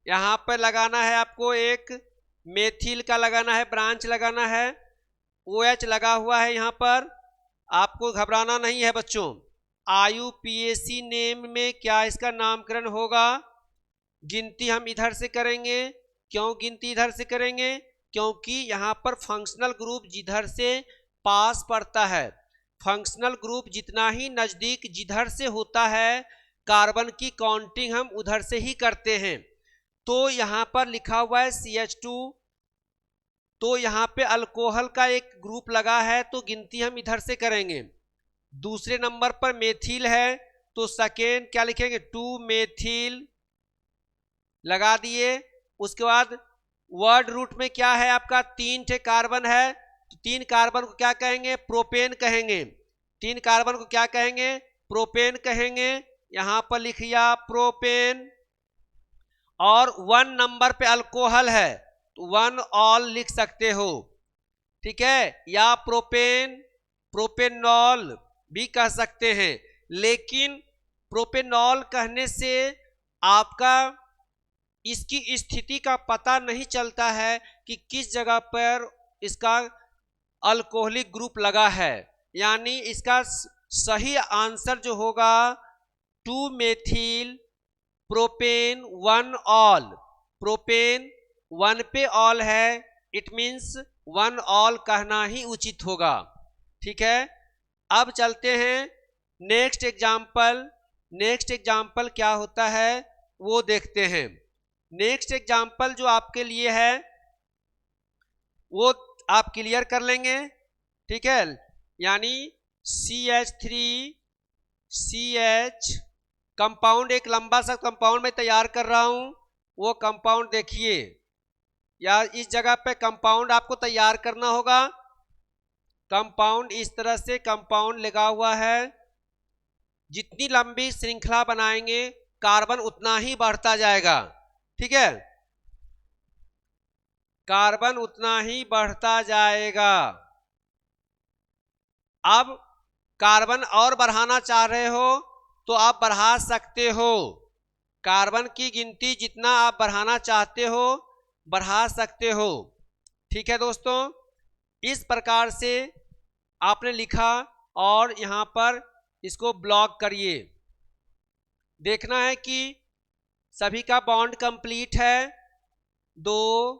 S1: यहां पर लगाना है आपको, एक मेथिल का लगाना है, ब्रांच लगाना है, OH लगा हुआ है यहां पर, आपको घबराना नहीं है बच्चों। IUPAC नेम में क्या इसका नामकरण होगा, गिनती हम इधर से करेंगे। क्यों गिनती इधर से करेंगे, क्योंकि यहां पर फंक्शनल ग्रुप जिधर से पास पड़ता है, फंक्शनल ग्रुप जितना ही नजदीक जिधर से होता है, कार्बन की काउंटिंग हम उधर से ही करते हैं। तो यहां पर लिखा हुआ है CH2, तो यहां पे अल्कोहल का एक ग्रुप लगा है तो गिनती हम इधर से करेंगे। दूसरे नंबर पर मेथिल है तो सेकेंड क्या लिखेंगे, 2 मेथिल लगा दिए। उसके बाद वर्ड रूट में क्या है आपका, 3 ठे कार्बन है तो 3 कार्बन को क्या कहेंगे, प्रोपेन कहेंगे। 3 कार्बन को क्या कहेंगे, प्रोपेन कहेंगे। यहां पर लिख लिया प्रोपेन। और 1 नंबर पे अल्कोहल है तो 1 ऑल लिख सकते हो, ठीक है, या प्रोपेनॉल भी कह सकते हैं। लेकिन प्रोपेनॉल कहने से आपका इसकी स्थिति का पता नहीं चलता है कि किस जगह पर इसका अल्कोहलिक ग्रुप लगा है, यानी इसका सही आंसर जो होगा 2 मेथिल प्रोपेन 1 ऑल, प्रोपेन 1 पे ऑल है, इट मीन्स 1 ऑल कहना ही उचित होगा, ठीक है। अब चलते हैं नेक्स्ट एग्जाम्पल क्या होता है वो देखते हैं। नेक्स्ट एग्जाम्पल जो आपके लिए है वो आप क्लियर कर लेंगे, ठीक है। यानी CH3CH कंपाउंड, एक लंबा सा कंपाउंड मैं तैयार कर रहा हूं, वो कंपाउंड देखिए, या इस जगह पे कंपाउंड आपको तैयार करना होगा। कंपाउंड इस तरह से कंपाउंड लगा हुआ है, जितनी लंबी श्रृंखला बनाएंगे कार्बन उतना ही बढ़ता जाएगा, ठीक है, कार्बन उतना ही बढ़ता जाएगा। अब कार्बन और बढ़ाना चाह रहे हो तो आप बढ़ा सकते हो, कार्बन की गिनती जितना आप बढ़ाना चाहते हो बढ़ा सकते हो, ठीक है दोस्तों। इस प्रकार से आपने लिखा और यहां पर इसको ब्लॉक करिए। देखना है कि सभी का बॉन्ड कंप्लीट है, 2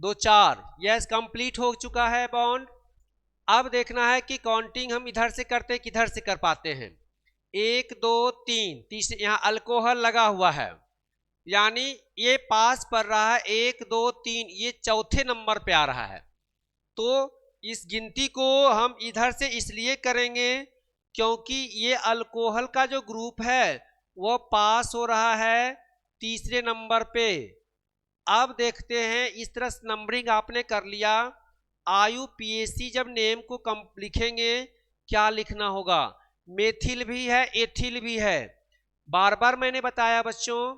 S1: 2 4, यस कंप्लीट हो चुका है बॉन्ड। अब देखना है कि काउंटिंग हम इधर से करते हैं किधर से कर पाते हैं। 1 2 3, तीसरे यहाँ अल्कोहल लगा हुआ है, यानी ये पास पड़ रहा है 1 2 3, ये चौथे नंबर पे आ रहा है। तो इस गिनती को हम इधर से इसलिए करेंगे क्योंकि ये अल्कोहल का जो ग्रुप है वो पास हो रहा है तीसरे नंबर पे। अब देखते हैं, इस तरह नंबरिंग आपने कर लिया। IUPAC जब नेम को लिखेंगे क्या लिखना होगा, मेथिल भी है एथिल भी है। बार बार मैंने बताया बच्चों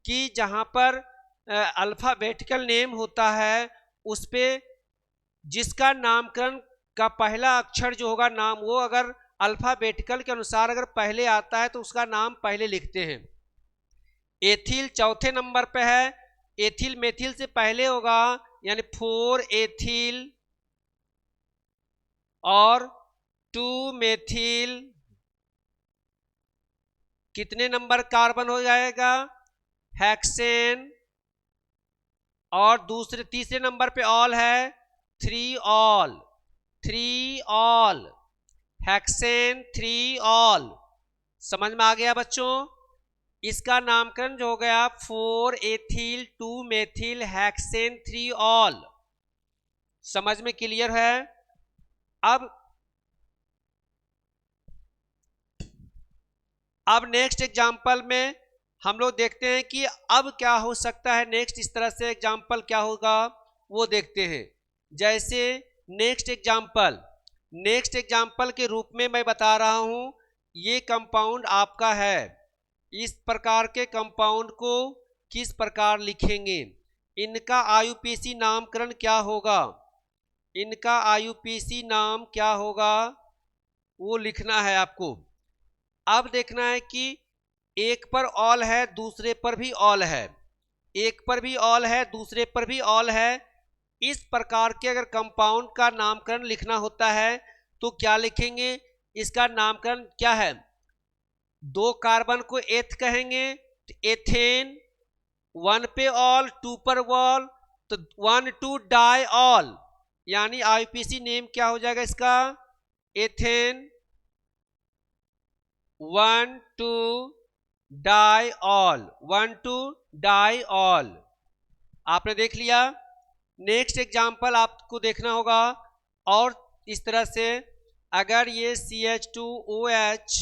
S1: कि जहां पर अल्फाबेटिकल नेम होता है उस पे जिसका नामकरण का पहला अक्षर जो होगा नाम, वो अगर अल्फाबेटिकल के अनुसार अगर पहले आता है तो उसका नाम पहले लिखते हैं। एथिल चौथे नंबर पे है, एथिल मेथिल से पहले होगा, यानी 4 एथिल और 2 मेथिल। कितने नंबर कार्बन हो जाएगा, हेक्सेन। और दूसरे तीसरे नंबर पे ऑल है, 3 ऑल, 3 ऑल, हेक्सेन 3 ऑल। समझ में आ गया बच्चों। इसका नामकरण जो हो गया 4 एथिल 2 मेथिल हेक्सेन 3 ऑल। समझ में क्लियर है। अब नेक्स्ट एग्जाम्पल में हम लोग देखते हैं कि अब क्या हो सकता है। नेक्स्ट इस तरह से एग्जाम्पल क्या होगा वो देखते हैं। जैसे नेक्स्ट एग्जाम्पल के रूप में मैं बता रहा हूं, ये कंपाउंड आपका है। इस प्रकार के कंपाउंड को किस प्रकार लिखेंगे, इनका IUPAC नामकरण क्या होगा, इनका IUPAC नाम क्या होगा वो लिखना है आपको। अब देखना है कि एक पर ऑल है दूसरे पर भी ऑल है, एक पर भी ऑल है दूसरे पर भी ऑल है। इस प्रकार के अगर कंपाउंड का नामकरण लिखना होता है तो क्या लिखेंगे, इसका नामकरण क्या है, 2 कार्बन को एथ कहेंगे तो एथेन, 1 पे ऑल 2 पर ऑल तो 1 2 डाई ऑल, यानी IUPAC नेम क्या हो जाएगा इसका, ethane 1 2 diol, 1 2 diol. आपने देख लिया। नेक्स्ट एग्जाम्पल आपको देखना होगा और इस तरह से, अगर ये CH2OH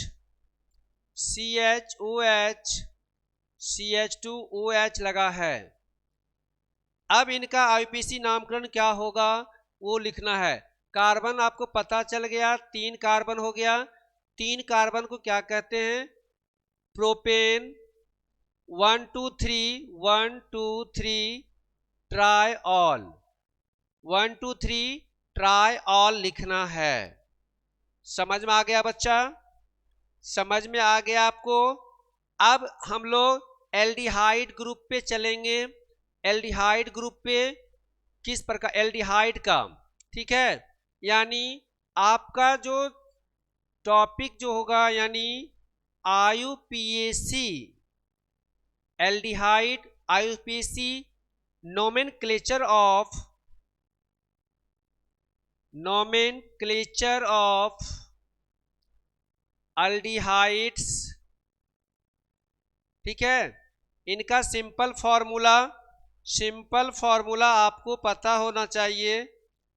S1: CH2OH CH2OH लगा है, अब इनका IUPAC नामकरण क्या होगा वो लिखना है। कार्बन आपको पता चल गया, 3 कार्बन हो गया। 3 कार्बन को क्या कहते हैं, propane. 1 2 3 1 2 3 try all, 1 2 3 try all लिखना है। समझ में आ गया बच्चा, समझ में आ गया आपको। अब हम लोग एल्डिहाइड ग्रुप पे चलेंगे। एल्डिहाइड ग्रुप पे किस प्रकार, एल्डिहाइड का, ठीक है, यानी आपका जो टॉपिक जो होगा, यानी IUPAC aldehyde IUPAC nomenclature of aldehydes, ठीक है। इनका सिंपल फॉर्मूला आपको पता होना चाहिए।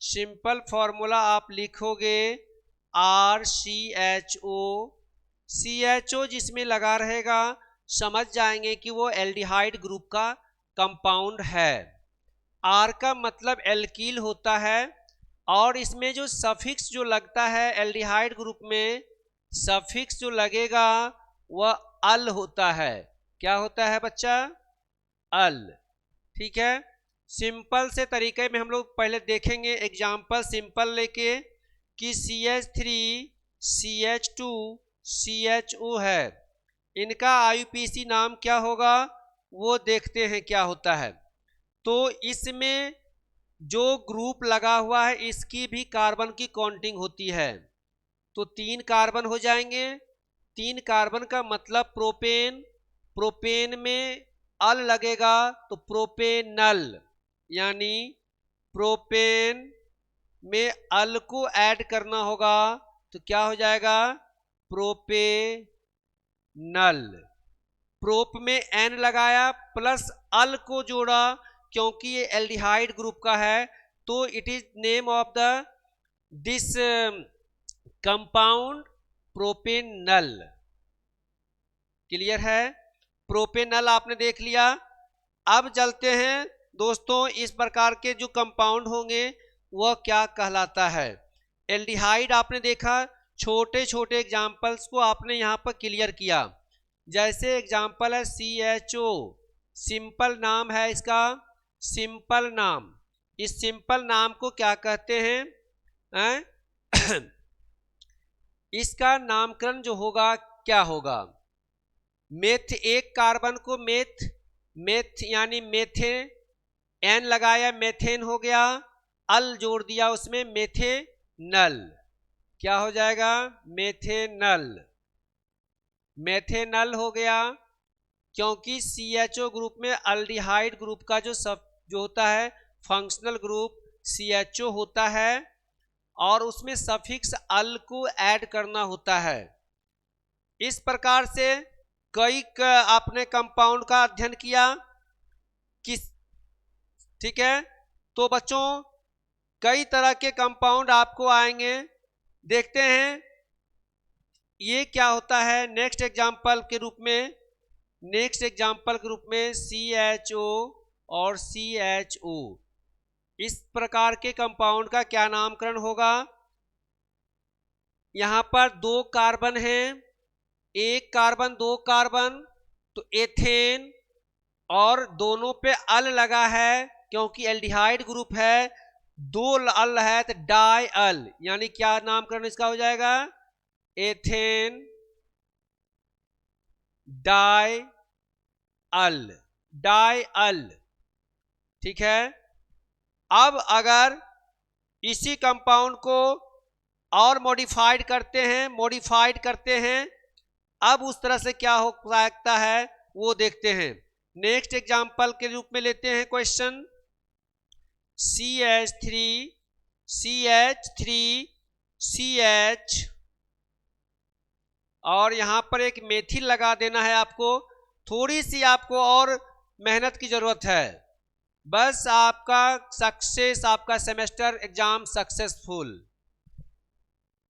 S1: सिंपल फॉर्मूला आप लिखोगे RCHO, CHO जिसमें लगा रहेगा समझ जाएंगे कि वो एल्डिहाइड ग्रुप का कंपाउंड है। R का मतलब एल्कील होता है, और इसमें जो सफिक्स जो लगता है एल्डिहाइड ग्रुप में, सफिक्स जो लगेगा वह अल होता है। क्या होता है बच्चा, अल, ठीक है। सिंपल से तरीके में हम लोग पहले देखेंगे एग्जाम्पल सिंपल लेके कि CH3 CH2 CHO है, इनका IUPAC नाम क्या होगा वो देखते हैं क्या होता है। तो इसमें जो ग्रुप लगा हुआ है इसकी भी कार्बन की काउंटिंग होती है। तो 3 कार्बन हो जाएंगे, 3 कार्बन का मतलब प्रोपेन, प्रोपेन में अल लगेगा तो प्रोपेनल, यानी प्रोपेन में अल को ऐड करना होगा तो क्या हो जाएगा प्रोपेनल। प्रोप में एन लगाया प्लस अल को जोड़ा, क्योंकि ये एल्डिहाइड ग्रुप का है तो it is name of the this compound propanal. Clear है, प्रोपेनल आपने देख लिया। अब चलते हैं दोस्तों, इस प्रकार के जो कंपाउंड होंगे वह क्या कहलाता है। एल्डिहाइड आपने देखा, छोटे छोटे एग्जाम्पल्स को आपने यहाँ पर क्लियर किया। जैसे एग्जाम्पल है CHO, सिंपल नाम है इसका, सिंपल नाम। इस सिंपल नाम को क्या कहते हैं? इसका नामकरण जो होगा क्या होगा? मेथ, एक कार्बन को मेथ यानी मेथे, एन लगाया मेथेन हो गया, अल जोड़ दिया उसमें मेथेनल, क्या हो जाएगा मेथेनल। मेथेनल हो गया, क्योंकि CHO ग्रुप में अल्डिहाइड ग्रुप का जो होता है फंक्शनल ग्रुप CHO होता है और उसमें सफिक्स अल को ऐड करना होता है। इस प्रकार से कई आपने कंपाउंड का अध्ययन किया किस, ठीक है। तो बच्चों कई तरह के कंपाउंड आपको आएंगे, देखते हैं ये क्या होता है नेक्स्ट एग्जाम्पल के रूप में। नेक्स्ट एग्जाम्पल के रूप में CHO और CHO, इस प्रकार के कंपाउंड का क्या नामकरण होगा? यहां पर दो कार्बन हैं, एक कार्बन दो कार्बन, तो एथेन, और दोनों पे अल लगा है क्योंकि एल्डिहाइड ग्रुप है, दो अल है तो डाई अल, यानी क्या नामकरण इसका हो जाएगा एथेन डाई अल, डाई अल, ठीक है। अब अगर इसी कंपाउंड को और मॉडिफाइड करते हैं, अब उस तरह से क्या हो सकता है वो देखते हैं। नेक्स्ट एग्जाम्पल के रूप में लेते हैं क्वेश्चन CH और यहां पर एक मेथिल लगा देना है आपको। थोड़ी सी आपको और मेहनत की जरूरत है, बस आपका सक्सेस, आपका सेमेस्टर एग्जाम सक्सेसफुल।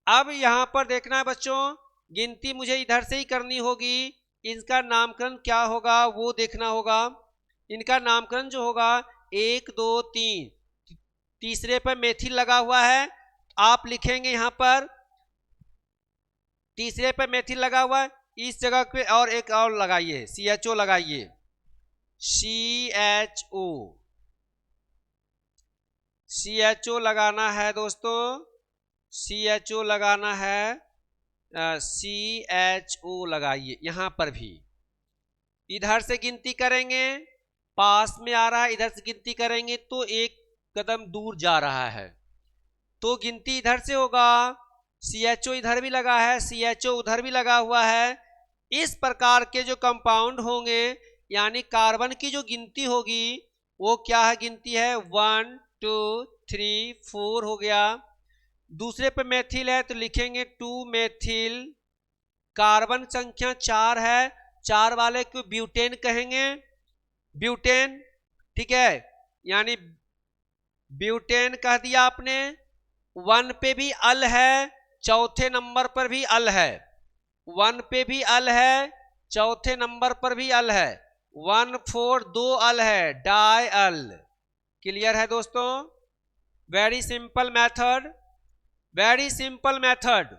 S1: अब यहां पर देखना है बच्चों, गिनती मुझे इधर से ही करनी होगी, इनका नामकरण क्या होगा वो देखना होगा। इनका नामकरण जो होगा 1 2 3, तीसरे पर मेथिल लगा हुआ है, आप लिखेंगे यहां पर तीसरे पर मेथिल लगा हुआ है, इस जगह पे और एक और लगाइए CHO लगाइए, CHO लगाना है दोस्तों, CHO लगाना है, CHO लगाइए। यहां पर भी इधर से गिनती करेंगे, पास में आ रहा है, इधर से गिनती करेंगे तो एक कदम दूर जा रहा है, तो गिनती इधर से होगा। CHO इधर भी लगा है, CHO उधर भी लगा हुआ है। इस प्रकार के जो कंपाउंड होंगे, यानी कार्बन की जो गिनती होगी वो क्या है, गिनती है 1 2 3 4 हो गया। दूसरे पे मेथिल है तो लिखेंगे 2 मेथिल। कार्बन संख्या 4 है, 4 वाले को ब्यूटेन कहेंगे, ब्यूटेन, ठीक है, यानी ब्यूटेन कह दिया आपने। 1 पे भी अल है, चौथे नंबर पर भी अल है, 1 पे भी अल है, चौथे नंबर पर भी अल है, 1 4 2 अल है, डाई अल। क्लियर है दोस्तों, very simple method, very simple method.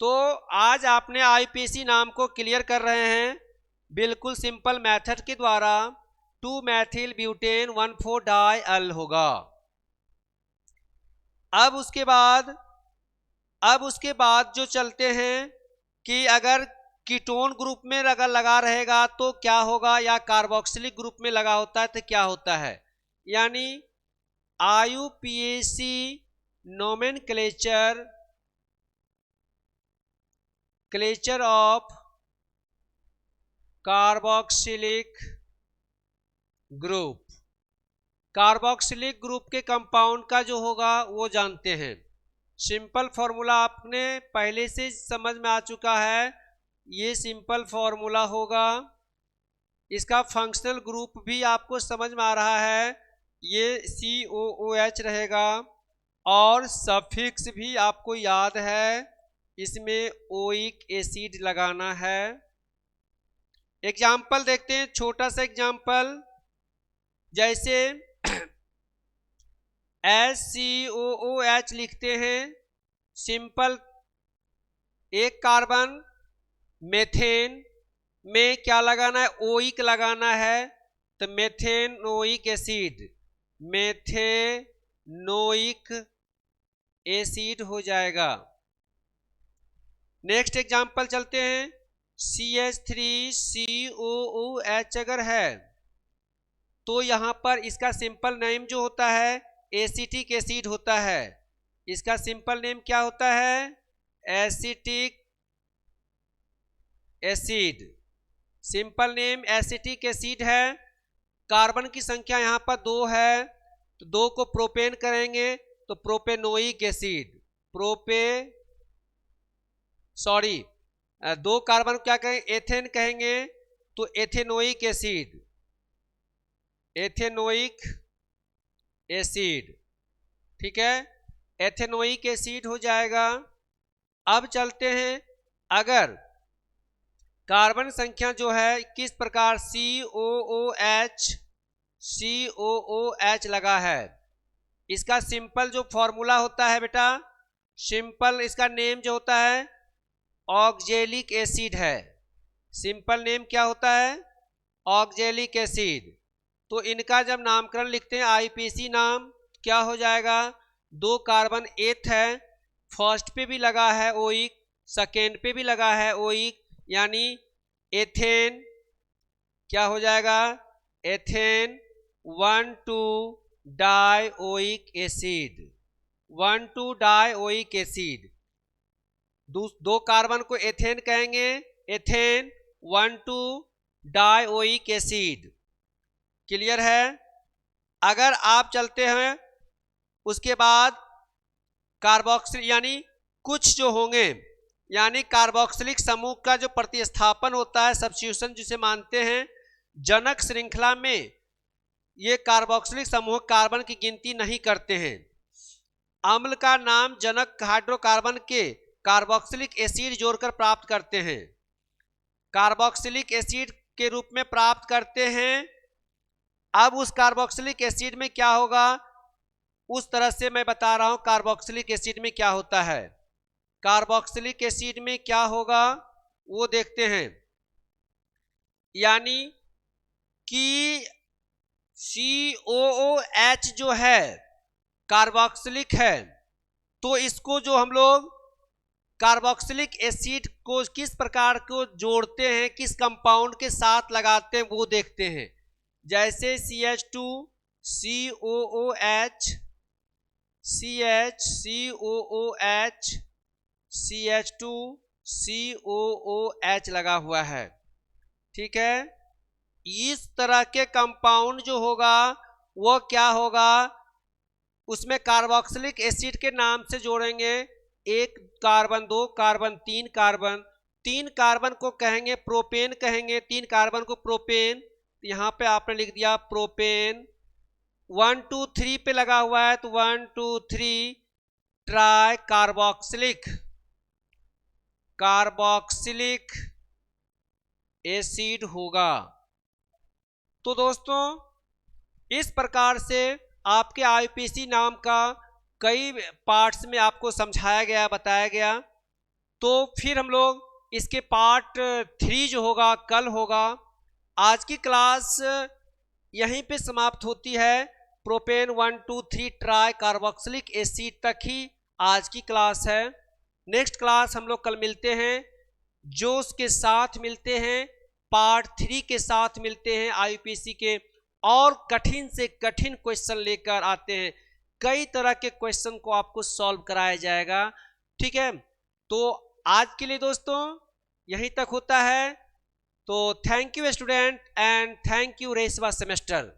S1: तो आज आपने IPC नाम को क्लियर कर रहे हैं बिल्कुल सिंपल मेथड के द्वारा। 2 मेथिल ब्यूटेन 1 4 डाई अल होगा। अब उसके बाद जो चलते हैं कि अगर कीटोन ग्रुप में अगर लगा रहेगा तो क्या होगा, या कार्बोक्सिलिक ग्रुप में लगा होता है तो क्या होता है। यानी IUPAC nomenclature of carboxylic group. Carboxylic group के कंपाउंड का जो होगा वो जानते हैं। सिंपल फॉर्मूला आपने पहले से समझ में आ चुका है, ये सिंपल फॉर्मूला होगा। इसका फंक्शनल ग्रुप भी आपको समझ में आ रहा है, ये COOH रहेगा। और सफिक्स भी आपको याद है, इसमें ओइक एसिड लगाना है। एग्जाम्पल देखते हैं, छोटा सा एग्जाम्पल, जैसे SCOOH लिखते हैं, सिंपल एक कार्बन, मेथेन में क्या लगाना है, ओइक लगाना है, तो मेथेनोइक एसिड, मेथेनोइक एसिड हो जाएगा। नेक्स्ट एग्जांपल चलते हैं, CH3COOH अगर है तो यहां पर इसका सिंपल नेम जो होता है एसिटिक एसिड होता है। इसका सिंपल नेम क्या होता है, acetic acid. Simple name acetic acid है। कार्बन की संख्या यहां पर 2 है, तो 2 को प्रोपेन करेंगे तो प्रोपेनोइक एसिड, 2 कार्बन क्या कहेंगे, एथेन कहेंगे, तो एथेनोइक एसिड, एथेनोइक एसिड, ठीक है, एथेनोइक एसिड हो जाएगा। अब चलते हैं, अगर कार्बन संख्या जो है किस प्रकार COOH लगा है, इसका सिंपल जो फॉर्मूला होता है बेटा, सिंपल इसका नेम जो होता है ऑक्जेलिक एसिड है। सिंपल नेम क्या होता है, ऑक्जेलिक एसिड। तो इनका जब नामकरण लिखते हैं IPC नाम, क्या हो जाएगा, 2 कार्बन एथ है, फर्स्ट पे भी लगा है ओइक, सेकेंड पे भी लगा है ओइक, यानी एथेन क्या हो जाएगा, एथेन 1,2-डाइओइक एसिड, 1,2-डाइओइक एसिड। 2 कार्बन को एथेन कहेंगे, एथेन 1,2-डाइओइक एसिड। क्लियर है। अगर आप चलते हैं उसके बाद कार्बोक्सिल, यानी कुछ जो होंगे, यानी कार्बोक्सिलिक समूह का जो प्रतिस्थापन होता है, सब्स्टिट्यूशन जिसे मानते हैं, जनक श्रृंखला में ये कार्बोक्सिलिक समूह कार्बन की गिनती नहीं करते हैं। अम्ल का नाम जनक हाइड्रोकार्बन के कार्बोक्सिलिक एसिड जोड़कर प्राप्त करते हैं, कार्बोक्सिलिक एसिड के रूप में प्राप्त करते हैं। अब उस कार्बोक्सिलिक एसिड में क्या होगा, उस तरह से मैं बता रहा हूं कार्बोक्सिलिक एसिड में क्या होता है। कार्बोक्सिलिक एसिड में क्या होगा वो देखते हैं, यानी कि COOH जो है कार्बोक्सिलिक है, तो इसको जो हम लोग कार्बोक्सिलिक एसिड को किस प्रकार को जोड़ते हैं, किस कंपाउंड के साथ लगाते हैं वो देखते हैं। जैसे CH2COOH, CH CH2COOH लगा हुआ है, ठीक है। इस तरह के कंपाउंड जो होगा वो क्या होगा, उसमें कार्बोक्सिलिक एसिड के नाम से जोड़ेंगे, 1 कार्बन, 2 कार्बन, 3 कार्बन। 3 कार्बन को कहेंगे प्रोपेन कहेंगे, 3 कार्बन को प्रोपेन, यहां पे आपने लिख दिया प्रोपेन। 1 2 3 पे लगा हुआ है तो 1 2 3 ट्राई कार्बोक्सिलिक एसिड होगा। तो दोस्तों इस प्रकार से आपके IPC नाम का कई पार्ट्स में आपको समझाया गया, बताया गया। तो फिर हम लोग इसके पार्ट 3 जो होगा कल होगा। आज की क्लास यहीं पे समाप्त होती है, प्रोपेन 1 2 3 ट्राई कार्बोक्सिलिक एसिड तक ही आज की क्लास है। नेक्स्ट क्लास हम लोग कल मिलते हैं, जोश के साथ मिलते हैं, पार्ट 3 के साथ मिलते हैं। IPC के और कठिन से कठिन क्वेश्चन लेकर आते हैं, कई तरह के क्वेश्चन को आपको सॉल्व कराया जाएगा, ठीक है। तो आज के लिए दोस्तों यहीं तक होता है। तो thank you student and thank you रेसवा सेमेस्टर।